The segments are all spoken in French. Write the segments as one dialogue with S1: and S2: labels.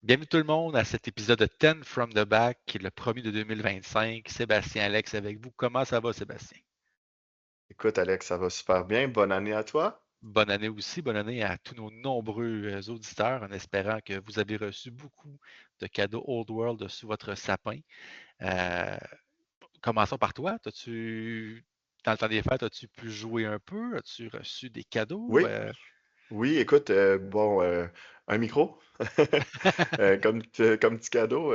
S1: Bienvenue tout le monde à cet épisode de 10 from the Back, qui est le premier de 2025. Sébastien Alex avec vous. Comment ça va, Sébastien?
S2: Écoute, Alex, ça va super bien. Bonne année à toi.
S1: Bonne année aussi, bonne année à tous nos nombreux auditeurs, en espérant que vous avez reçu beaucoup de cadeaux Old World sous votre sapin. Euh, Commençons par toi. Dans le temps des fêtes, as-tu pu jouer un peu? As-tu reçu des cadeaux?
S2: Oui, oui, écoute, un micro comme petit cadeau.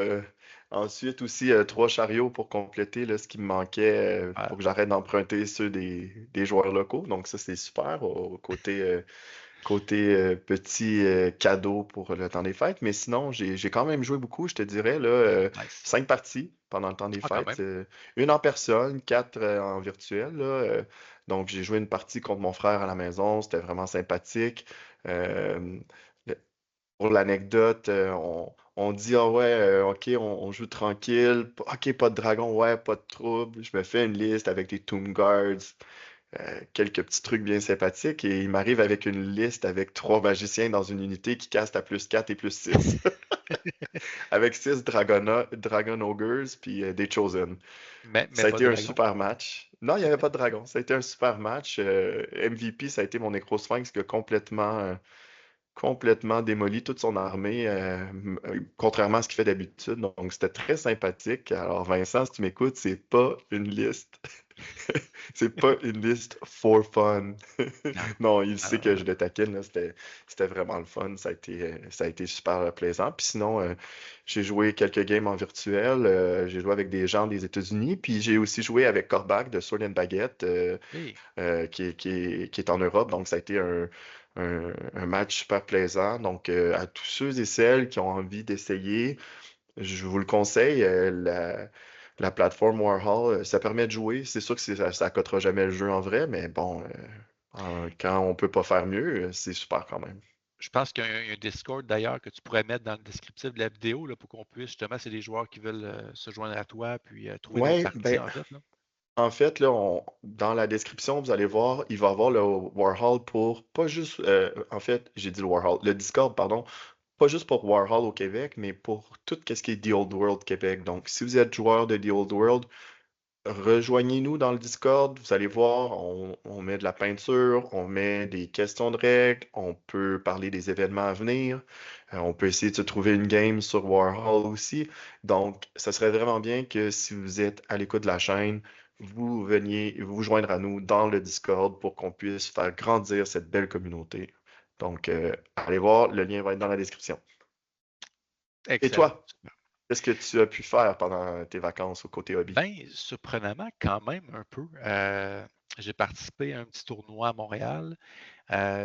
S2: Ensuite aussi, trois chariots pour compléter là, ce qui me manquait
S1: Ah,
S2: pour que j'arrête d'emprunter ceux des joueurs locaux. Donc ça, c'est super côté petit cadeau pour le temps des fêtes. Mais sinon, j'ai quand même joué beaucoup, je te dirais, là,
S1: nice.
S2: 5 parties pendant le temps des
S1: Ah, quand
S2: fêtes.
S1: même.
S2: Une en personne, quatre en virtuel, là. Donc j'ai joué une partie contre mon frère à la maison, c'était vraiment sympathique. Euh, le- pour l'anecdote, on dit, ah ouais, ok, on joue tranquille. Ok, pas de dragon, ouais, pas de trouble. Je me fais une liste avec des Tomb Guards, quelques petits trucs bien sympathiques et il m'arrive avec une liste avec trois magiciens dans une unité qui castent à plus 4 et plus 6 avec 6 Dragon Ogres puis des Chosen.
S1: Mais
S2: Ça a
S1: pas
S2: été
S1: de
S2: un
S1: dragon.
S2: super match. Non, il n'y avait pas de dragon. Ça a été un super match. MVP, ça a été mon Necrosphinx qui a complètement démoli toute son armée, contrairement à ce qu'il fait d'habitude. Donc, c'était très sympathique. Alors, Vincent, si tu m'écoutes, c'est pas une liste. C'est pas une liste for fun.
S1: Non,
S2: Non, il sait que
S1: non.
S2: je le taquine, là. C'était vraiment le fun. Ça a été super plaisant. Puis sinon, j'ai joué quelques games en virtuel. J'ai joué avec des gens des États-Unis. Puis j'ai aussi joué avec Corbac de Sword and Baguette,
S1: Hey,
S2: qui est en Europe. Donc, ça a été un match super plaisant. Donc, à tous ceux et celles qui ont envie d'essayer, je vous le conseille. La plateforme Warhol, ça permet de jouer. C'est sûr que ça coûtera jamais le jeu en vrai, mais bon, quand on peut pas faire mieux, c'est super quand même.
S1: je pense qu'il y a un Discord d'ailleurs que tu pourrais mettre dans le descriptif de la vidéo là, pour qu'on puisse, justement, c'est des joueurs qui veulent se joindre à toi puis trouver d'autres
S2: Ouais,
S1: parties
S2: ben,
S1: en fait. Là.
S2: en fait, là, dans la description, vous allez voir, il va y avoir le Warhol pour pas juste, en fait, j'ai dit le Warhol, le Discord, pardon, pas juste pour Warhol au Québec, mais pour tout ce qui est The Old World Québec. Donc, si vous êtes joueur de The Old World, rejoignez-nous dans le Discord. Vous allez voir, on met de la peinture, on met des questions de règles, on peut parler des événements à venir, on peut essayer de se trouver une game sur Warhol aussi. Donc, ça serait vraiment bien que si vous êtes à l'écoute de la chaîne, vous veniez vous joindre à nous dans le Discord pour qu'on puisse faire grandir cette belle communauté. Donc, allez voir, le lien va être dans la description. Et
S1: Excellent.
S2: toi, qu'est-ce que tu as pu faire pendant tes vacances au côté hobby?
S1: Ben, surprenamment, quand même un peu. J'ai participé à un petit tournoi à Montréal.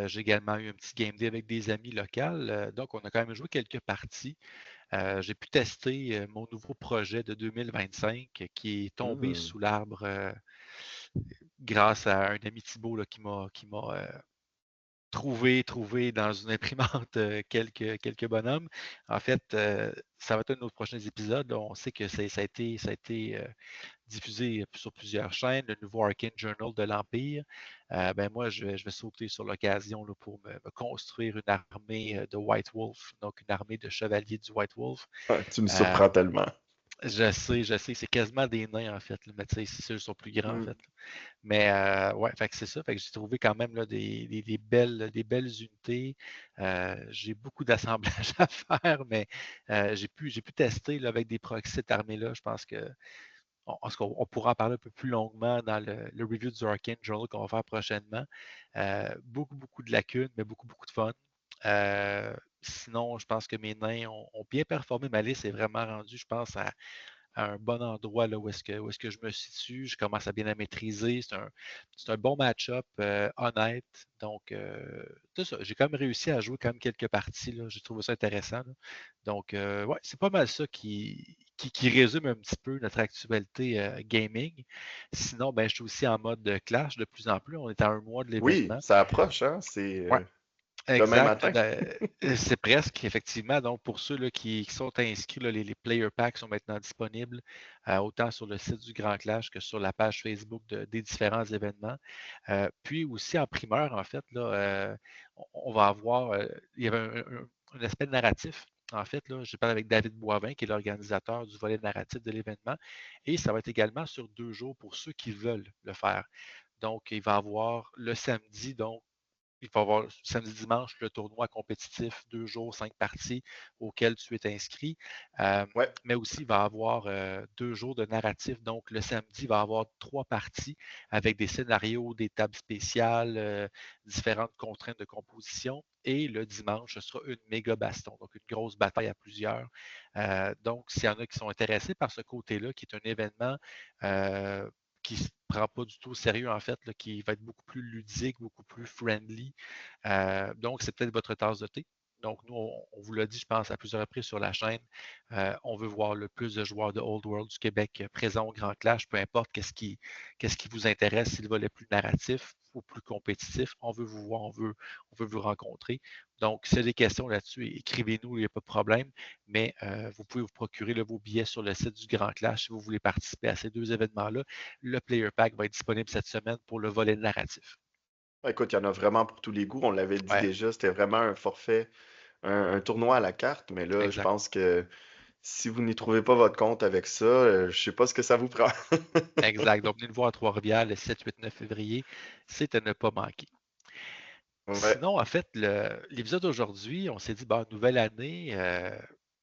S1: J'ai également eu un petit game day avec des amis locaux. Donc, on a quand même joué quelques parties. J'ai pu tester mon nouveau projet de 2025 qui est tombé
S2: Hmm.
S1: sous l'arbre grâce à un ami Thibault là, qui m'a trouver dans une imprimante quelques bonhommes. En fait, ça va être un de nos prochains épisodes. Là. On sait que ça a été diffusé sur plusieurs chaînes, le nouveau Arcane Journal de l'Empire. Ben moi, je vais sauter sur l'occasion là, pour me construire une armée de White Wolf, donc une armée de chevaliers du White Wolf.
S2: Ah, tu me
S1: Euh,
S2: surprends tellement.
S1: je sais, c'est quasiment des nains en fait, là, mais tu sais, c'est sûr, ils sont plus grands en
S2: Hmm.
S1: fait. Mais ouais, fait que c'est ça. Fait que j'ai trouvé quand même là, des belles unités. J'ai beaucoup d'assemblage à faire, mais j'ai pu tester là, avec des proxys cette armée-là. Je pense que on pourra en parler un peu plus longuement dans le review du Arcane Journal qu'on va faire prochainement. Beaucoup de lacunes, mais beaucoup de fun. Sinon, je pense que mes nains ont bien performé. Ma liste est vraiment rendue, je pense, à un bon endroit là, où est-ce que je me situe. Je commence à bien la maîtriser. C'est un bon match-up honnête. Donc, c'est ça. J'ai quand même réussi à jouer quand même quelques parties. Là. J'ai trouvé ça intéressant. Là. Donc, ouais, c'est pas mal ça qui résume un petit peu notre actualité gaming. Sinon, ben, je suis aussi en mode clash de plus en plus. On est à un mois de
S2: Oui,
S1: l'événement.
S2: ça approche, hein? C'est
S1: Ouais.
S2: demain
S1: Exact.
S2: matin.
S1: C'est presque, effectivement. Donc, pour ceux là, qui sont inscrits, là, les player packs sont maintenant disponibles autant sur le site du Grand Clash que sur la page Facebook des différents événements. Puis aussi en primeur, en fait, là, on va avoir, il y avait un aspect narratif. En fait, là, j'ai parlé avec David Boivin, qui est l'organisateur du volet narratif de l'événement, et ça va être également sur 2 jours pour ceux qui veulent le faire. Donc, il va y avoir le samedi, donc il va y avoir samedi, dimanche le tournoi compétitif, 2 jours, 5 parties auquel tu es inscrit. Euh,
S2: Ouais,
S1: mais aussi, il va y avoir 2 jours de narratif. Donc, le samedi, il va y avoir 3 parties avec des scénarios, des tables spéciales, différentes contraintes de composition. Et le dimanche, ce sera une méga baston, donc une grosse bataille à plusieurs. Donc, s'il y en a qui sont intéressés par ce côté-là, qui est un événement qui ne se prend pas du tout au sérieux, en fait, là, qui va être beaucoup plus ludique, beaucoup plus friendly. Donc, c'est peut-être votre tasse de thé. Donc, nous, on vous l'a dit, je pense, à plusieurs reprises sur la chaîne. On veut voir le plus de joueurs de Old World du Québec présents au Grand Clash, peu importe qu'est-ce qui vous intéresse, si le volet plus narratif ou plus compétitif. On veut vous voir, on veut vous rencontrer. Donc, s'il y a des questions là-dessus, écrivez-nous, il n'y a pas de problème. Mais vous pouvez vous procurer là, vos billets sur le site du Grand Clash si vous voulez participer à ces 2 événements-là. Le Player Pack va être disponible cette semaine pour le volet narratif.
S2: écoute, il y en a vraiment pour tous les goûts. On l'avait dit
S1: Ouais,
S2: déjà, c'était vraiment un forfait, un tournoi à la carte, mais là, je
S1: exact.
S2: pense que si vous n'y trouvez pas votre compte avec ça, je sais pas ce que ça vous prend.
S1: Exact. Donc, venez nous voir à Trois-Rivières le 7, 8, 9 février. C'est à ne pas manquer.
S2: Ouais.
S1: Sinon, en fait, l'épisode d'aujourd'hui, on s'est dit, bah, nouvelle année,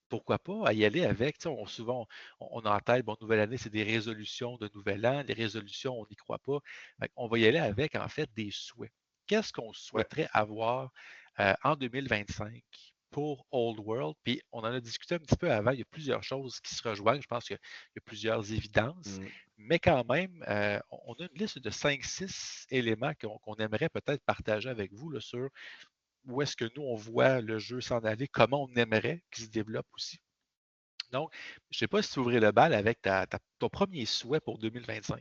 S1: pourquoi pas à y aller avec. Tu sais, souvent, on a en tête, bon, nouvelle année, c'est des résolutions de nouvel an. Les résolutions, on n'y croit pas. On va y aller avec, en fait, des souhaits. Qu'est-ce qu'on
S2: Ouais.
S1: souhaiterait avoir en 2025 pour Old World? Puis, on en a discuté un petit peu avant. Il y a plusieurs choses qui se rejoignent. Je pense qu'il y a plusieurs évidences.
S2: Mm.
S1: Mais quand même, on a une liste de 5, 6 éléments qu'on aimerait peut-être partager avec vous là, sur où est-ce que nous, on voit le jeu s'en aller, comment on aimerait qu'il se développe aussi. Donc, je ne sais pas si tu ouvrais le bal avec ton premier souhait pour 2025.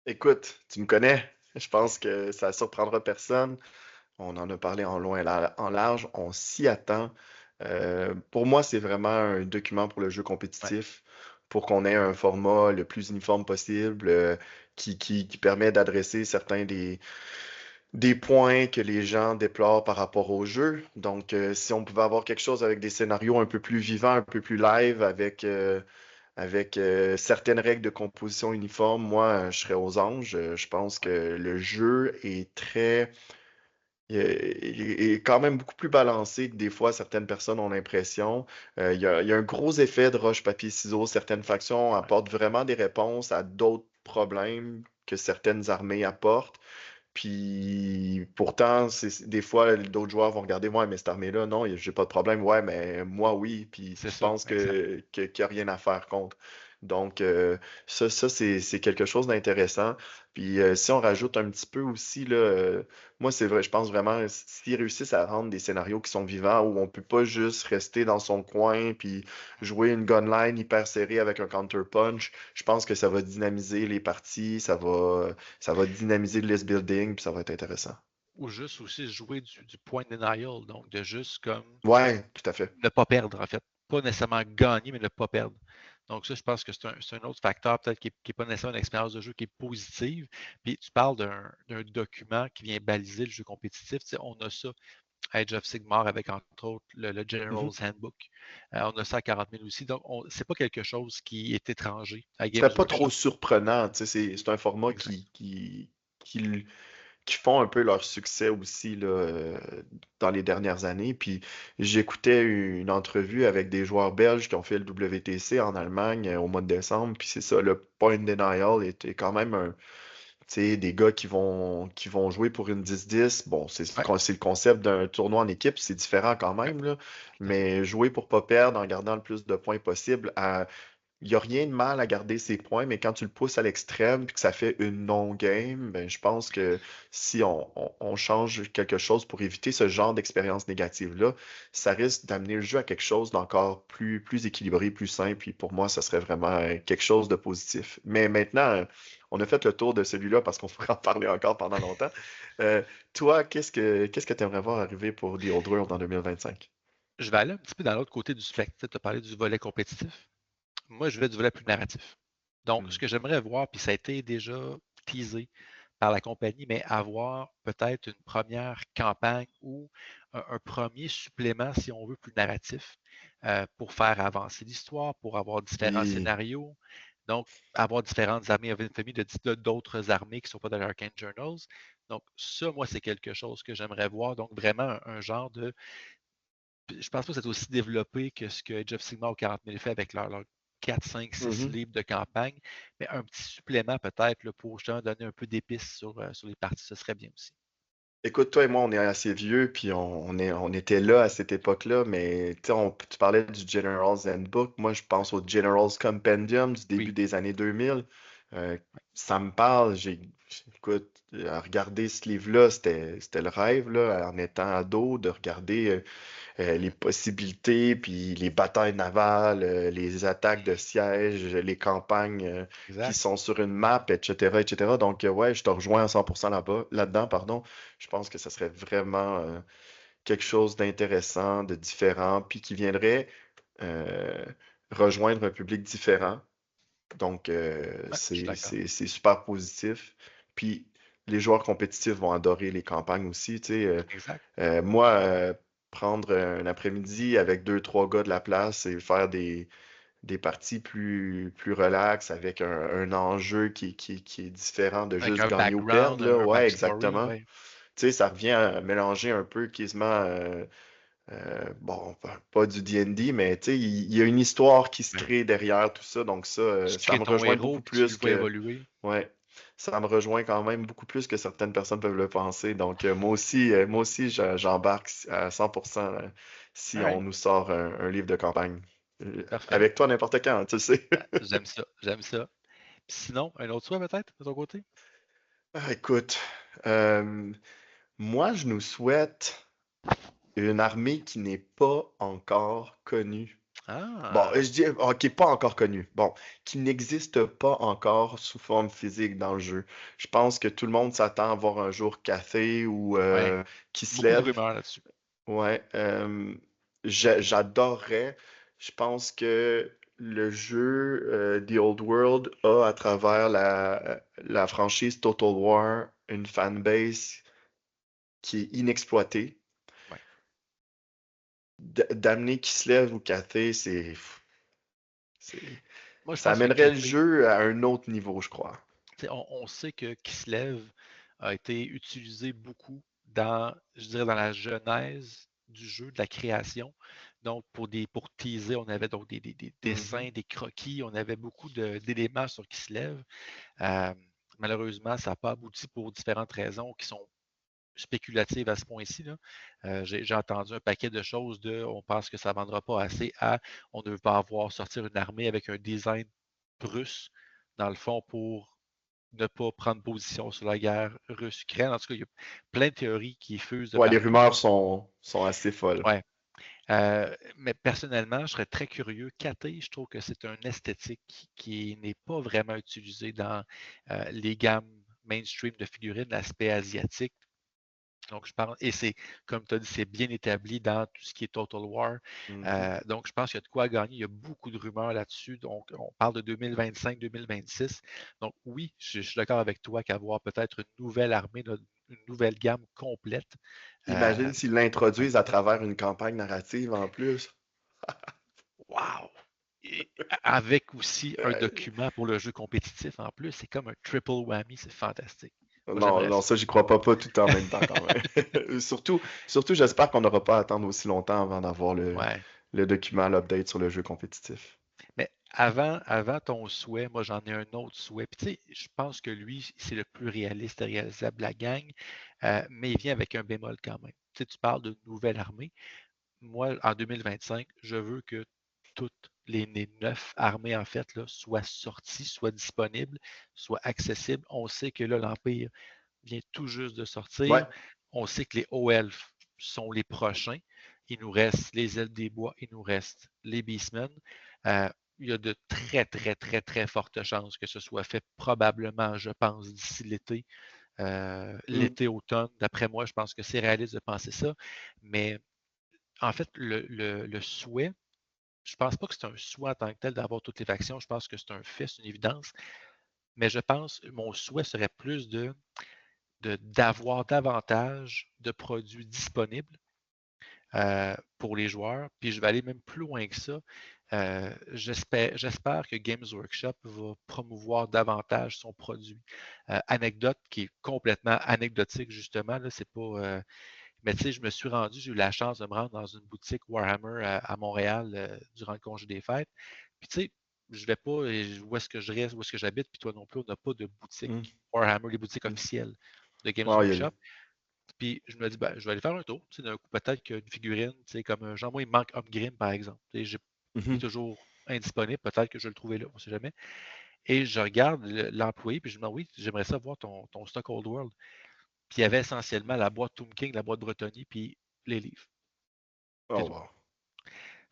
S2: Écoute, tu me connais. Je pense que ça surprendra personne. On en a parlé en long et en large. On s'y attend. Pour moi, c'est vraiment un document pour le jeu
S1: Ouais,
S2: compétitif, pour qu'on ait un format le plus uniforme possible, qui permet d'adresser certains des points que les gens déplorent par rapport au jeu. Donc, si on pouvait avoir quelque chose avec des scénarios un peu plus vivants, un peu plus live, avec certaines règles de composition uniforme, moi, je serais aux anges. Je pense
S1: ouais,
S2: que le jeu est très il est quand même beaucoup plus balancé que des fois certaines personnes ont l'impression. Il y a un gros effet de roche, papier, ciseaux. Certaines factions
S1: ouais,
S2: apportent vraiment des réponses à d'autres problèmes que certaines armées apportent. Puis pourtant, des fois, d'autres joueurs vont regarder, ouais, mais cette armée-là, non, j'ai pas de problème. Ouais, mais moi, oui. Puis
S1: c'est
S2: je
S1: ça,
S2: pense
S1: exact.
S2: qu'il n'y a rien à faire contre. Donc, ça c'est quelque chose d'intéressant. Puis si on rajoute un petit peu aussi, là, moi, c'est vrai, je pense vraiment, s'ils réussissent à rendre des scénarios qui sont vivants, où on peut pas juste rester dans son coin, puis jouer une gunline hyper serrée avec un counter-punch, je pense que ça va dynamiser les parties, ça va dynamiser le list building, puis ça va être intéressant.
S1: Ou juste aussi jouer du point denial, donc de juste comme
S2: Ouais, tout à fait.
S1: ne pas perdre, en fait. Pas nécessairement gagner, mais ne pas perdre. Donc, ça, je pense que c'est un autre facteur, peut-être qui n'est pas nécessairement une expérience de jeu qui est positive. Puis, tu parles d'un document qui vient baliser le jeu compétitif. Tu sais, on a ça à Age of Sigmar avec, entre autres, le
S2: Mhm.
S1: General's Handbook. On a ça à 40 000 aussi. Donc, c'est pas quelque chose qui est étranger à
S2: Ce
S1: Games
S2: serait pas trop
S1: Workshop.
S2: surprenant, tu sais, c'est un format
S1: Exact.
S2: qui, qui font un peu leur succès aussi là, dans les dernières années. Puis j'écoutais une entrevue avec des joueurs belges qui ont fait le WTC en Allemagne au mois de décembre. Puis c'est ça, le point denial était quand même tu sais, des gars qui vont jouer pour une 10-10. Bon,
S1: Ouais,
S2: c'est le concept d'un tournoi en équipe, c'est différent quand
S1: ouais,
S2: même, là.
S1: tout à fait.
S2: Mais jouer pour pas perdre en gardant le plus de points possible, il n'y a rien de mal à garder ses points, mais quand tu le pousses à l'extrême et que ça fait une non-game, ben, je pense que si on change quelque chose pour éviter ce genre d'expérience négative-là, ça risque d'amener le jeu à quelque chose d'encore plus équilibré, plus simple. Puis pour moi, ça serait vraiment quelque chose de positif. Mais maintenant, on a fait le tour de celui-là parce qu'on pourrait en parler encore pendant longtemps. Euh, Toi, qu'est-ce que tu aimerais voir arriver pour The Old World en 2025?
S1: Je vais aller un petit peu dans l'autre côté du spectre. Tu as parlé du volet compétitif. Moi, je vais du volet plus narratif. Donc, ce
S2: Hmm.
S1: que j'aimerais voir, puis ça a été déjà teasé par la compagnie, mais avoir peut-être une première campagne ou un premier supplément, si on veut, plus narratif, pour faire avancer l'histoire, pour avoir différents
S2: Oui.
S1: scénarios. Donc, avoir différentes armées, avoir une famille d'autres armées qui ne sont pas dans l'Arcane Journals. Donc, ça, moi, c'est quelque chose que j'aimerais voir. Donc, vraiment un genre de. Je pense pas que c'est aussi développé que ce que Age of Sigmar ou 40 000 fait avec leurs 4, 5, 6
S2: Mhm.
S1: livres de campagne, mais un petit supplément peut-être là, pour justement donner un peu d'épices sur les parties, ce serait bien aussi.
S2: Écoute, toi et moi, on est assez vieux, puis on était là à cette époque-là, mais tu sais, tu parlais du General's Handbook. Moi, je pense au General's Compendium du début
S1: Oui,
S2: des années 2000. Euh, Ça me parle. Écoute, regarder ce livre-là, c'était le rêve, là, en étant ado, de regarder les possibilités, puis les batailles navales, les attaques de siège, les campagnes qui
S1: exact.
S2: sont sur une map, etc., etc. Donc, ouais, je te rejoins à 100% là-dedans, pardon. Je pense que ça serait vraiment quelque chose d'intéressant, de différent, puis qui viendrait euh, rejoindre un public différent. Donc,
S1: Ouais, je suis d'accord.
S2: c'est super positif. Puis, les joueurs compétitifs vont adorer les campagnes aussi. Tu sais,
S1: Exact.
S2: moi, prendre un après-midi avec deux, trois gars de la place et faire des parties plus relax avec un enjeu qui est différent de
S1: Avec
S2: juste
S1: un
S2: gagner ou
S1: background,
S2: perdre, là.
S1: un
S2: Ouais,
S1: backstory,
S2: exactement.
S1: ouais.
S2: Tu sais, ça revient à mélanger un peu quasiment, bon, pas du D&D, mais tu sais, il y a une histoire qui se
S1: Ouais.
S2: crée derrière tout ça. Donc ça,
S1: Tu
S2: ça
S1: crées
S2: me
S1: ton
S2: rejoint
S1: héros
S2: beaucoup
S1: puis tu le
S2: plus
S1: vois
S2: que,
S1: évoluer.
S2: ouais, ça me rejoint quand même beaucoup plus que certaines personnes peuvent le penser. Donc moi aussi, j'embarque à 100% là,
S1: All
S2: si on
S1: right,
S2: nous sort un livre de campagne.
S1: parfait.
S2: Avec toi n'importe quand, tu le sais.
S1: J'aime ça, j'aime ça. Puis sinon, un autre souhait peut-être de ton côté?
S2: Écoute, euh, moi je nous souhaite une armée qui n'est pas encore connue. Bon,
S1: Ah,
S2: je dis, qui n'est pas encore connue. Bon, qui n'existe pas encore sous forme physique dans le jeu. Je pense que tout le monde s'attend à voir un jour Cathay ou
S1: ouais.
S2: qui se
S1: Beaucoup de
S2: lève.
S1: rumeurs là-dessus.
S2: Ouais, j'adorerais. Je pense que le jeu The Old World a, à travers la franchise Total War, une fanbase qui est inexploitée.
S1: Ouais.
S2: D'amener Kislev ou Cathay, c'est,
S1: Moi, je
S2: ça
S1: pense que
S2: amènerait le
S1: Cathay,
S2: jeu à un autre niveau, je crois.
S1: on sait que Kislev a été utilisé beaucoup dans, je dirais, dans la genèse du jeu, de la création. Donc, pour teaser, on avait donc des
S2: Mhm.
S1: dessins, des croquis, on avait beaucoup d'éléments sur Kislev. Euh, Malheureusement, ça n'a pas abouti pour différentes raisons qui sont spéculatives à ce point-ci, là. J'ai entendu un paquet de choses de on pense que ça ne vendra pas assez à on ne veut pas avoir sortir une armée avec un design russe, dans le fond, pour ne pas prendre position sur la guerre russe-Ukraine. En tout cas, il y a plein de théories qui fusent de
S2: Ouais, les
S1: partout.
S2: rumeurs sont assez folles.
S1: Ouais. Mais personnellement, je serais très curieux. KT, je trouve que c'est un esthétique qui n'est pas vraiment utilisé dans les gammes mainstream de figurines, l'aspect asiatique. Donc, je pense, et c'est, comme tu as dit, c'est bien établi dans tout ce qui est Total War.
S2: Mhm.
S1: Donc, je pense qu'il y a de quoi gagner. Il y a beaucoup de rumeurs là-dessus. Donc, on parle de 2025-2026. Donc, oui, je suis d'accord avec toi qu'avoir peut-être une nouvelle armée, une nouvelle gamme complète.
S2: Imagine s'ils
S1: Ouais.
S2: l'introduisent à travers une campagne narrative en plus.
S1: Wow! Et avec aussi un
S2: Euh,
S1: document pour le jeu compétitif en plus. C'est comme un triple whammy. C'est fantastique. Moi,
S2: Non,
S1: j'aimerais
S2: non,
S1: ça.
S2: ça, j'y crois pas tout en même temps quand même. Surtout, j'espère qu'on n'aura pas à attendre aussi longtemps avant d'avoir
S1: Ouais.
S2: le document, l'update sur le jeu compétitif.
S1: Mais avant ton souhait, moi j'en ai un autre souhait. Puis tu sais, je pense que lui, c'est le plus réaliste et réalisable de la gang, mais il vient avec un bémol quand même. Tu sais, tu parles de nouvelle armée. Moi, en 2025, je veux que toutes les 9 armées, en fait, là, soient sorties, soient disponibles, soient accessibles. On sait que là, l'Empire vient tout juste de
S2: Ouais,
S1: sortir. On sait que les hauts elfes sont les prochains. Il nous reste les ailes des bois, il nous reste les Beastmen. Euh, il y a de très, très, très, très fortes chances que ce soit fait probablement, je pense, d'ici l'été,
S2: mm,
S1: l'été-automne. D'après moi, je pense que c'est réaliste de penser ça. Mais en fait, le souhait, je ne pense pas que c'est un souhait en tant que tel d'avoir toutes les factions. Je pense que c'est un fait, c'est une évidence. Mais je pense, mon souhait serait plus de d'avoir davantage de produits disponibles pour les joueurs. Puis je vais aller même plus loin que ça. J'espère que Games Workshop va promouvoir davantage son produit. Anecdote qui est complètement anecdotique, justement, là, c'est pas. Mais tu sais, je me suis rendu, j'ai eu la chance de me rendre dans une boutique Warhammer à Montréal durant le congé des fêtes. Puis tu sais, je vais pas où est-ce que je reste, où est-ce que j'habite, puis toi non plus, on n'a pas de boutique
S2: Hmm.
S1: Warhammer, les boutiques
S2: Hmm.
S1: officielles de Games
S2: Ah,
S1: Workshop. Puis je me dis, ben, je vais aller faire un tour. Tu sais, d'un coup, peut-être qu'une figurine, tu sais, comme un genre, moi, il me manque Grimm, par exemple. Tu sais, il est
S2: Mhm.
S1: toujours indisponible. Peut-être que je vais le trouver là, on ne sait jamais. Et je regarde l'employé, puis je me dis, oui, j'aimerais ça voir ton stock Old World. Puis il y avait essentiellement la boîte Tomb King, la boîte Bretonnie, puis les livres. C'est
S2: Oh,
S1: tout.
S2: wow.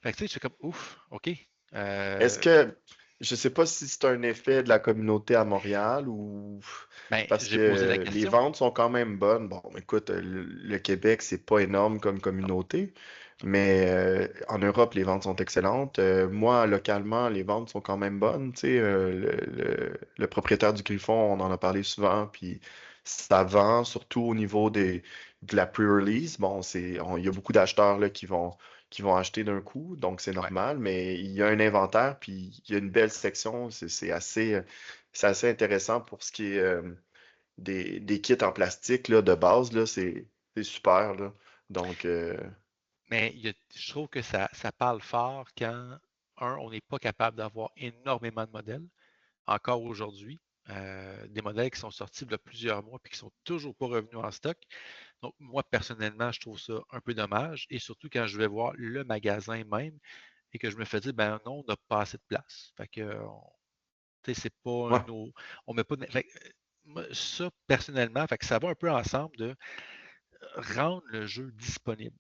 S1: Fait que tu sais, je suis comme, ouf, OK.
S2: Est-ce que, je sais pas si c'est un effet de la communauté à Montréal ou
S1: Ben,
S2: parce
S1: j'ai posé la
S2: que les
S1: question.
S2: ventes sont quand même bonnes. Bon, écoute, le Québec, c'est pas énorme comme
S1: Non,
S2: communauté, mais en Europe, les ventes sont excellentes. Moi, localement, les ventes sont quand même bonnes. Tu sais, le propriétaire du Griffon, on en a parlé souvent, puis ça vend surtout au niveau de la pre-release. Bon, il y a beaucoup d'acheteurs là, qui vont acheter d'un coup, donc c'est
S1: ouais.
S2: normal, mais il y a un inventaire, puis il y a une belle section, c'est assez intéressant pour ce qui est des kits en plastique là, de base, là, c'est super, là. Donc,
S1: Mais je trouve que ça parle fort quand, on n'est pas capable d'avoir énormément de modèles. Encore aujourd'hui, des modèles qui sont sortis il y a plusieurs mois et qui sont toujours pas revenus en stock. Donc, moi, personnellement, je trouve ça un peu dommage. Et surtout quand je vais voir le magasin même et que je me fais dire, ben non, on n'a pas assez de place. Fait que, tu sais, c'est pas
S2: ouais.
S1: on met pas fait moi, ça, personnellement, fait que ça va un peu ensemble de rendre le jeu disponible.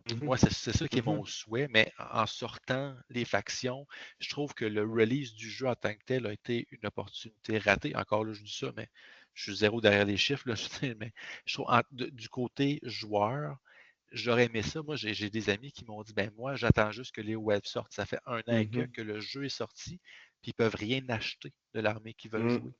S2: Mhm,
S1: Moi, c'est ça qui est
S2: mhm,
S1: mon souhait, mais en sortant les factions, je trouve que le release du jeu en tant que tel a été une opportunité ratée. Encore là, je dis ça, mais je suis zéro derrière les chiffres, là, mais je trouve du côté joueur, j'aurais aimé ça. Moi, j'ai des amis qui m'ont dit, ben moi, j'attends juste que les webs sortent. Ça fait un an et
S2: mhm,
S1: que le jeu est sorti, puis ils peuvent rien acheter de l'armée qu'ils veulent
S2: mhm.
S1: jouer.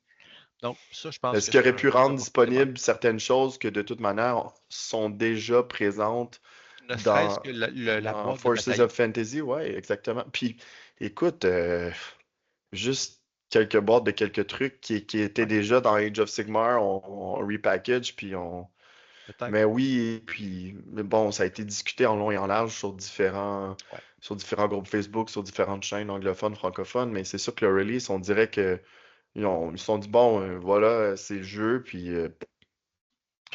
S1: Donc, ça, je pense
S2: Est-ce
S1: que
S2: qu'il
S1: c'est
S2: aurait pu
S1: une
S2: rendre
S1: opportunité manquée.
S2: disponibles certaines choses que de toute manière sont déjà présentes
S1: Ne serait-ce
S2: dans,
S1: que la
S2: dans
S1: boîte de
S2: Forces
S1: bataillon.
S2: of Fantasy? Ouais, exactement. Puis, écoute, juste quelques boîtes de quelques trucs qui étaient
S1: Ouais,
S2: déjà dans Age of Sigmar, on repackage, puis on.
S1: peut-être.
S2: Mais oui, puis mais bon, ça a été discuté en long et en large
S1: Ouais.
S2: sur différents groupes Facebook, sur différentes chaînes anglophones, francophones, mais c'est sûr que le release, on dirait que ils se sont dit, bon, voilà, c'est le jeu, puis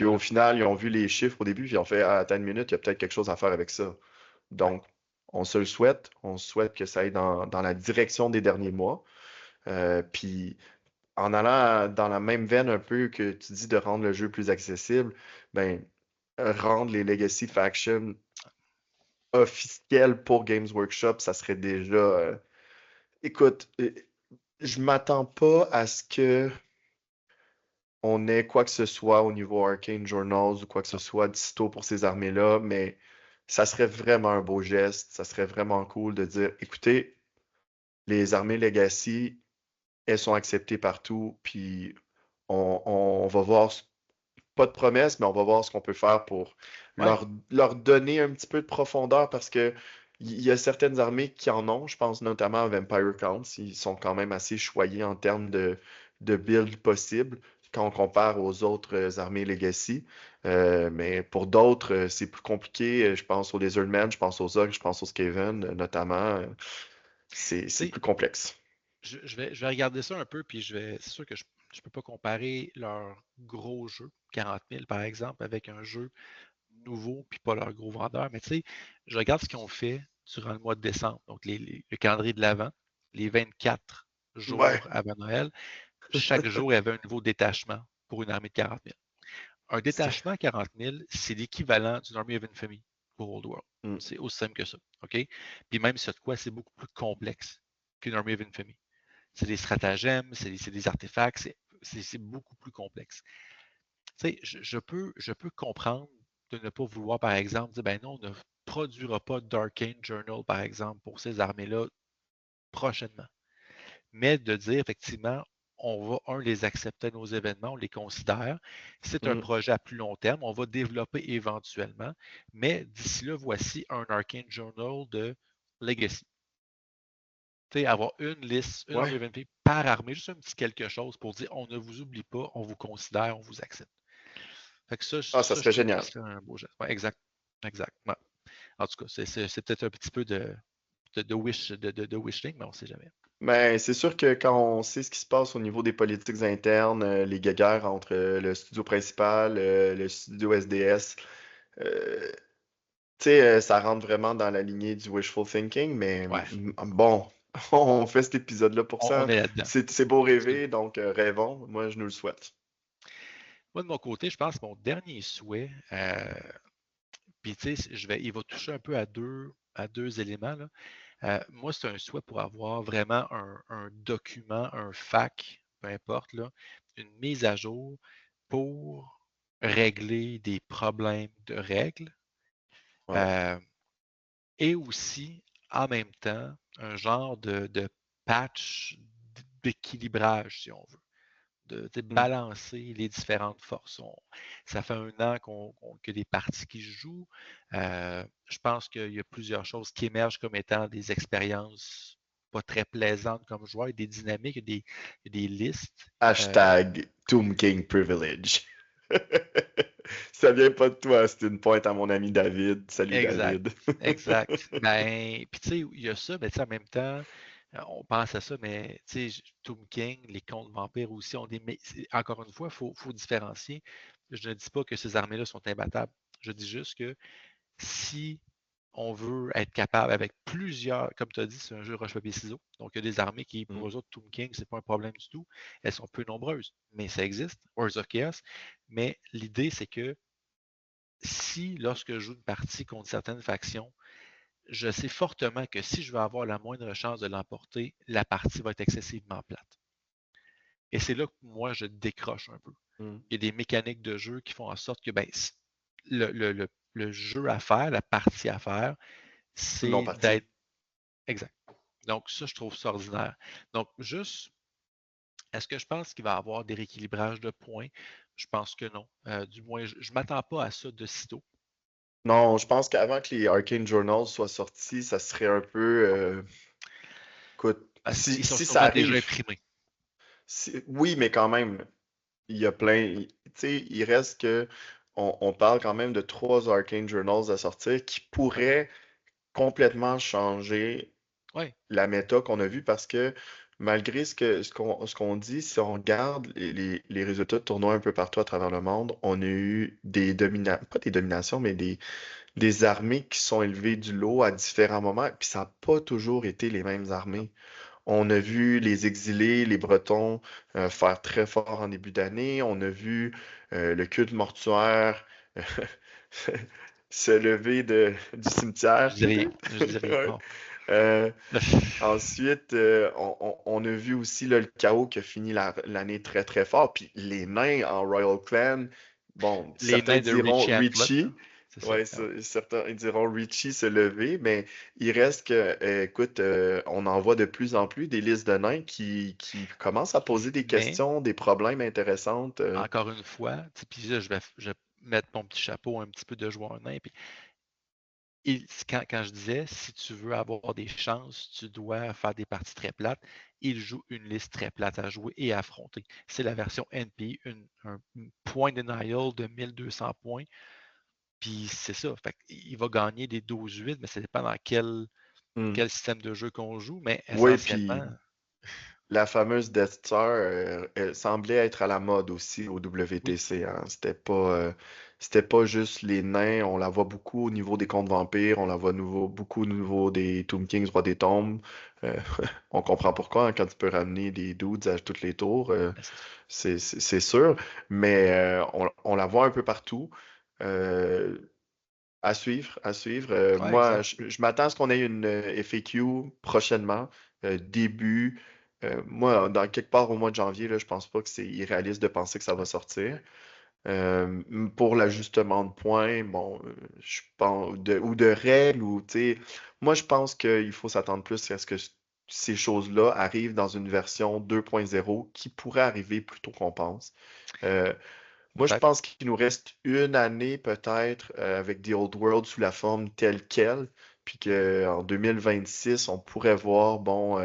S2: au
S1: Voilà.
S2: final, ils ont vu les chiffres au début, puis ils ont fait, ah, attends une minute, il y a peut-être quelque chose à faire avec ça.
S1: Ouais.
S2: Donc, on souhaite que ça aille dans la direction des derniers mois. Puis en allant dans la même veine un peu que tu dis de rendre le jeu plus accessible, ben, rendre les Legacy Factions officiels pour Games Workshop, ça serait déjà. Écoute, je m'attends pas à ce que on ait quoi que ce soit au niveau Arcane Journals ou quoi que ce
S1: Non.
S2: soit disto pour ces armées-là, mais ça serait vraiment un beau geste, ça serait vraiment cool de dire, écoutez, les armées Legacy, elles sont acceptées partout, puis on va voir, pas de promesses, mais on va voir ce qu'on peut faire pour
S1: Ouais.
S2: leur donner un petit peu de profondeur parce que il y a certaines armées qui en ont, je pense notamment à Vampire Counts, ils sont quand même assez choyés en termes de build possibles quand on compare aux autres armées Legacy. Mais pour d'autres, c'est plus compliqué. Je pense aux Lizardmen, je pense aux Ogres, je pense aux Skaven, notamment. C'est
S1: Tu sais,
S2: plus complexe.
S1: je vais regarder ça un peu, puis c'est sûr que je ne peux pas comparer leur gros jeu, 40 000 par exemple, avec un jeu nouveau, puis pas leur gros vendeur. Mais tu sais, je regarde ce qu'ils ont fait durant le mois de décembre, donc le calendrier de l'Avent, les 24
S2: Ouais.
S1: jours avant Noël. Chaque jour, il y avait un nouveau détachement pour une armée de 40 000. Un
S2: C'est-
S1: détachement à 40 000, c'est l'équivalent d'une Army of Infamy pour Old World.
S2: Mm.
S1: C'est aussi simple que ça. OK? Puis même, c'est de quoi, c'est beaucoup plus complexe qu'une Army of Infamy. C'est des stratagèmes, c'est des artefacts, c'est beaucoup plus complexe. Tu sais, je peux comprendre de ne pas vouloir, par exemple, dire, ben non, on ne produira pas d'Arcane Journal, par exemple, pour ces armées-là prochainement. Mais de dire, effectivement, on va, les accepter à nos événements, on les considère. C'est un
S2: Hmm.
S1: projet à plus long terme, on va développer éventuellement, mais d'ici là, voici un Arcane Journal de Legacy. Tu sais, avoir une liste, une
S2: Ouais.
S1: Order of Envy par armée, juste un petit quelque chose pour dire on ne vous oublie pas, on vous considère, on vous accepte. Fait que
S2: Ah, ça
S1: ça, je
S2: serait
S1: trouve que ça
S2: génial.
S1: serait un beau geste. Ouais, exact. Exact. Ouais. En tout cas, c'est peut-être un petit peu de wishing, mais on ne sait jamais.
S2: Mais c'est sûr que quand on sait ce qui se passe au niveau des politiques internes, les guéguerres entre le studio principal, le studio SDS, euh, tu sais, ça rentre vraiment dans la lignée du wishful thinking, mais
S1: Ouais,
S2: bon, on fait cet épisode-là pour
S1: on
S2: ça.
S1: est là-dedans.
S2: C'est beau
S1: Absolument.
S2: rêver, donc rêvons. Moi, je nous le souhaite.
S1: Moi, de mon côté, je pense que mon dernier souhait, puis tu sais, il va toucher un peu à deux éléments, là. Moi, c'est un souhait pour avoir vraiment un document, un FAQ, peu importe, là, une mise à jour pour régler des problèmes de règles
S2: Ouais.
S1: euh, et aussi, en même temps, un genre de patch d'équilibrage, si on veut. De
S2: Hmm.
S1: balancer les différentes forces. Ça fait un an que des parties qui se jouent. Je pense qu'il y a plusieurs choses qui émergent comme étant des expériences pas très plaisantes comme joueur, et des dynamiques, il y a des listes.
S2: Hashtag Tomb King Privilege. Ça vient pas de toi, c'est une pointe à mon ami David. Salut
S1: Exact,
S2: David.
S1: exact. Ben, puis tu sais, il y a ça, mais tu sais, en même temps, on pense à ça, mais tu sais, Tomb King, les contes vampires aussi ont des. Mais encore une fois, faut différencier. Je ne dis pas que ces armées-là sont imbattables. Je dis juste que si on veut être capable avec plusieurs, comme tu as dit, c'est un jeu roche-papier-ciseaux. Donc, il y a des armées qui,
S2: Hmm.
S1: pour eux autres, Tomb King, c'est pas un problème du tout. Elles sont peu nombreuses, mais ça existe. Words of Chaos. Mais l'idée, c'est que si, lorsque je joue une partie contre certaines factions, je sais fortement que si je veux avoir la moindre chance de l'emporter, la partie va être excessivement plate. Et c'est là que moi, je décroche un peu.
S2: Hmm.
S1: Il y a des mécaniques de jeu qui font en sorte que ben, le jeu à faire, la partie à faire,
S2: Non
S1: c'est
S2: parti.
S1: d'être exact. Donc, ça, je trouve ça ordinaire. Donc, juste, est-ce que je pense qu'il va y avoir des rééquilibrages de points? Je pense que non. Du moins, je ne m'attends pas à ça de sitôt.
S2: Non, je pense qu'avant que les Arcane Journals soient sortis, ça serait un peu. Écoute,
S1: Parce qu'ils sont
S2: si ça
S1: sûrement déjà
S2: arrive,
S1: imprimés.
S2: oui, mais quand même, il y a plein. Tu sais, il reste que. On parle quand même de 3 Arcane Journals à sortir qui
S1: Oui,
S2: pourraient complètement changer
S1: oui,
S2: la méta qu'on a vue parce que malgré ce qu'on dit, si on regarde les résultats de tournois un peu partout à travers le monde, on a eu pas des dominations, mais des armées qui sont élevées du lot à différents moments, puis ça n'a pas toujours été les mêmes
S1: non.
S2: armées. On a vu les exilés, les Bretons faire très fort en début d'année. On a vu le culte mortuaire se lever du
S1: Je
S2: cimetière,
S1: dis rien.
S2: peut-être.
S1: Je dis rien.
S2: Ouais.
S1: Bon.
S2: Euh, Ensuite, on a vu aussi là, le chaos qui a fini l'année très très fort. Puis les nains en Royal Clan, bon,
S1: Les
S2: certains
S1: nains de
S2: diront
S1: Richie Antlet,
S2: Richie.
S1: c'est ça.
S2: Ouais,
S1: Ah ouais.
S2: certains ils diront Richie se lever, mais il reste que, écoute, on en voit de plus en plus des listes de nains qui commencent à poser des
S1: Mais,
S2: questions, des problèmes intéressantes.
S1: encore une fois, puis là, je vais mettre mon petit chapeau un petit peu de joueur nain. Puis quand je disais, si tu veux avoir des chances, tu dois faire des parties très plates, il joue une liste très plate à jouer et à affronter. C'est la version NP, un point denial de 1200 points. Puis c'est ça. Fait il va gagner des 12-8, mais ça dépend dans
S2: Hmm.
S1: quel système de jeu qu'on joue. Mais
S2: Oui,
S1: essentiellement,
S2: puis la fameuse Death Star, elle semblait être à la mode aussi au
S1: oui,
S2: WTC, hein. C'était pas juste les nains, on la voit beaucoup au niveau des contes vampires, on la voit beaucoup au niveau des Tomb Kings, Roi des Tombes. Euh, on comprend pourquoi, hein, quand tu peux ramener des dudes à toutes les tours,
S1: ben, c'est ça.
S2: c'est sûr, mais on la voit un peu partout. Euh, à suivre, à suivre.
S1: Ouais,
S2: Moi,
S1: exact.
S2: je m'attends à ce qu'on ait une FAQ prochainement, début. Moi, dans quelque part au mois de janvier, là, je pense pas que c'est irréaliste de penser que ça va
S1: Ouais.
S2: sortir. Pour l'ajustement de points, bon, je pense, ou de règles, ou tu sais, moi je pense qu'il faut s'attendre plus à ce que ces choses-là arrivent dans une version 2.0 qui pourrait arriver plus tôt qu'on pense. Euh, Moi, je
S1: Peut-être.
S2: pense qu'il nous reste une année peut-être avec The Old World sous la forme telle quelle, puis
S1: Mhm.
S2: qu'en 2026, on pourrait voir, bon,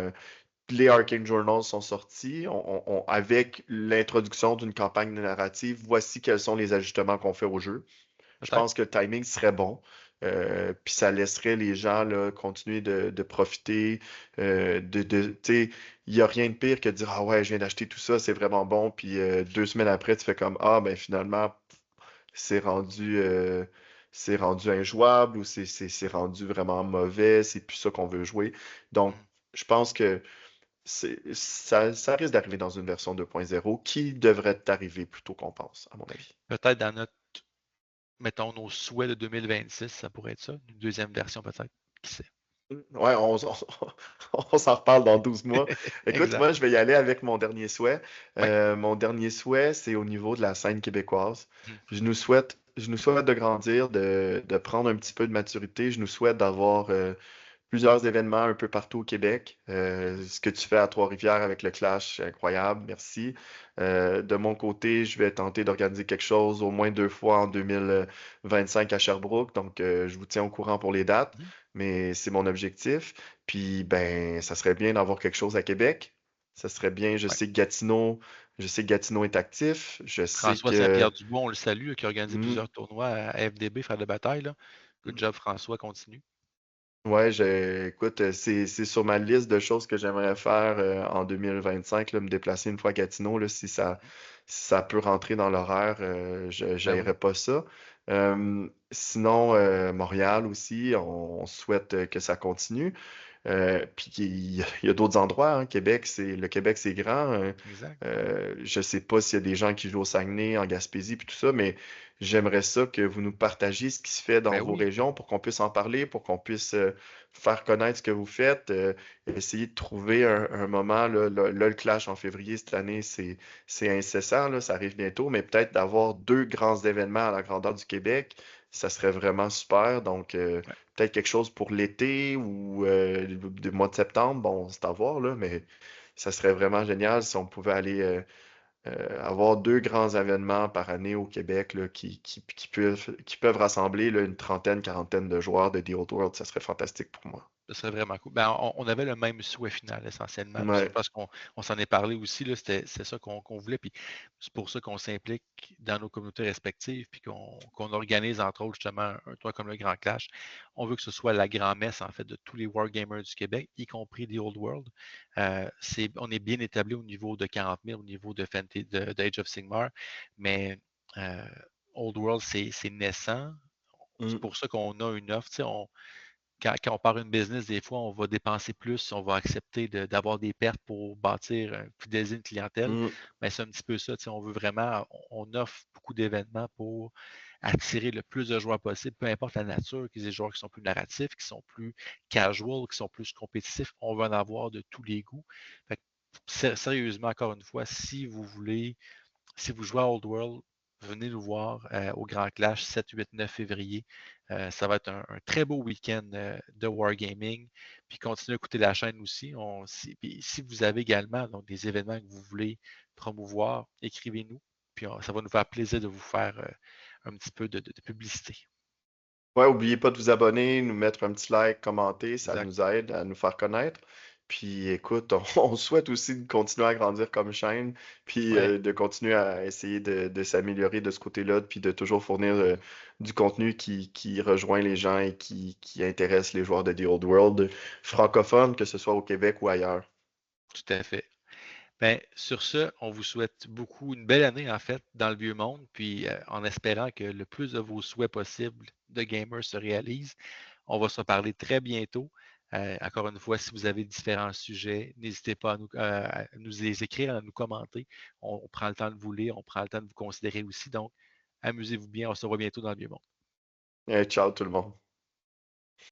S2: les Arcane Journals sont sortis, avec l'introduction d'une campagne narrative, voici quels sont les ajustements qu'on fait au jeu. Je
S1: Peut-être.
S2: pense que le timing serait bon. Puis ça laisserait les gens là, continuer de profiter. Tu sais, il n'y a rien de pire que de dire ah ouais, je viens d'acheter tout ça, c'est vraiment bon. Puis 2 semaines après, tu fais comme ah ben finalement, c'est rendu, euh, c'est rendu injouable ou c'est rendu vraiment mauvais, c'est plus ça qu'on veut jouer. Donc,
S1: Mhm.
S2: je pense que ça risque d'arriver dans une version 2.0 qui devrait arriver plus tôt qu'on pense, à mon avis.
S1: Peut-être dans notre, mettons, nos souhaits de 2026, ça pourrait être ça. Une deuxième version peut-être. Qui sait?
S2: Ouais, on s'en reparle dans 12 mois. Écoute,
S1: Exact.
S2: moi, je vais y aller avec mon dernier souhait.
S1: Oui.
S2: Mon dernier souhait, c'est au niveau de la scène québécoise.
S1: Mhm.
S2: Je nous souhaite de grandir, de prendre un petit peu de maturité. Je nous souhaite d'avoir plusieurs événements un peu partout au Québec. Ce que tu fais à Trois-Rivières avec le Clash, c'est incroyable, merci. De mon côté, je vais tenter d'organiser quelque chose au moins 2 fois en 2025 à Sherbrooke. Donc, je vous tiens au courant pour les dates,
S1: Mhm.
S2: mais c'est mon objectif. Puis, ben, ça serait bien d'avoir quelque chose à Québec. Ça serait bien. Je
S1: Ouais.
S2: sais que Gatineau est actif. Je sais
S1: François
S2: que
S1: Saint-Pierre-Dubois, on le salue, qui a organisé
S2: hmm,
S1: plusieurs tournois à FDB, faire de bataille, là. Good job, François, continue.
S2: ouais, écoute, c'est sur ma liste de choses que j'aimerais faire en 2025, là, me déplacer une fois à Gatineau, là,
S1: Mhm.
S2: si ça peut rentrer dans l'horaire,
S1: Ben oui.
S2: j'haïrais pas ça. Sinon, Montréal aussi, on souhaite que ça continue. Puis il y a d'autres endroits, hein. Le Québec, c'est grand.
S1: Exact.
S2: Je sais pas s'il y a des gens qui jouent au Saguenay, en Gaspésie, puis tout ça, mais j'aimerais ça que vous nous partagiez ce qui se fait dans
S1: Ben
S2: vos
S1: oui.
S2: régions pour qu'on puisse en parler, pour qu'on puisse faire connaître ce que vous faites, essayer de trouver un moment. Là, le clash en février cette année, c'est incessant, là, ça arrive bientôt, mais peut-être d'avoir 2 grands événements à la grandeur du Québec, ça serait vraiment super. Donc,
S1: Ouais.
S2: peut-être quelque chose pour l'été ou du mois de septembre, bon, c'est à voir, là, mais ça serait vraiment génial si on pouvait aller avoir 2 grands événements par année au Québec là, qui peuvent rassembler là, une trentaine, quarantaine de joueurs de The Old World. Ça serait fantastique pour moi.
S1: Ce serait vraiment cool. Ben, on avait le même souhait final essentiellement. Puis je
S2: Ouais.
S1: pense qu'on s'en est parlé aussi. Là, c'est ça qu'on voulait. Puis c'est pour ça qu'on s'implique dans nos communautés respectives. Puis qu'on organise, entre autres, justement, un tour comme le Grand Clash. On veut que ce soit la grand-messe, en fait, de tous les Wargamers du Québec, y compris The Old World. On est bien établi au niveau de 40 000, au niveau de d'Age of Sigmar. Mais euh, Old World, c'est naissant. C'est
S2: Mm,
S1: pour ça qu'on a une offre. Tu sais, quand on part une business, des fois, on va dépenser plus, on va accepter d'avoir des pertes pour bâtir, fidéliser une clientèle.
S2: mm,
S1: Mais c'est un petit peu ça. On veut vraiment, on offre beaucoup d'événements pour attirer le plus de joueurs possible, peu importe la nature, qu'ils aient des joueurs qui sont plus narratifs, qui sont plus casual, qui sont plus compétitifs. On veut en avoir de tous les goûts. Fait que, sérieusement, encore une fois, si vous jouez à Old World, venez nous voir au Grand Clash 7, 8, 9 février. Ça va être un très beau week-end de Wargaming. Puis continuez à écouter la chaîne aussi. Puis si vous avez également donc, des événements que vous voulez promouvoir, écrivez-nous. Puis ça va nous faire plaisir de vous faire un petit peu de publicité.
S2: ouais, n'oubliez pas de vous abonner, nous mettre un petit like, commenter, ça
S1: Exact.
S2: nous aide à nous faire connaître. Puis écoute, on souhaite aussi de continuer à grandir comme chaîne, puis
S1: Ouais.
S2: de continuer à essayer de s'améliorer de ce côté-là, puis de toujours fournir du contenu qui rejoint les gens et qui intéresse les joueurs de The Old World francophones, que ce soit au Québec ou ailleurs.
S1: Tout à fait. Ben, sur ce, on vous souhaite beaucoup une belle année en fait dans le vieux monde, puis en espérant que le plus de vos souhaits possibles de gamers se réalisent. On va se reparler très bientôt. Encore une fois, si vous avez différents sujets, n'hésitez pas à nous les écrire, à nous commenter. On prend le temps de vous lire, on prend le temps de vous considérer aussi. Donc, amusez-vous bien. On se revoit bientôt dans le vieux monde.
S2: Ciao tout le monde.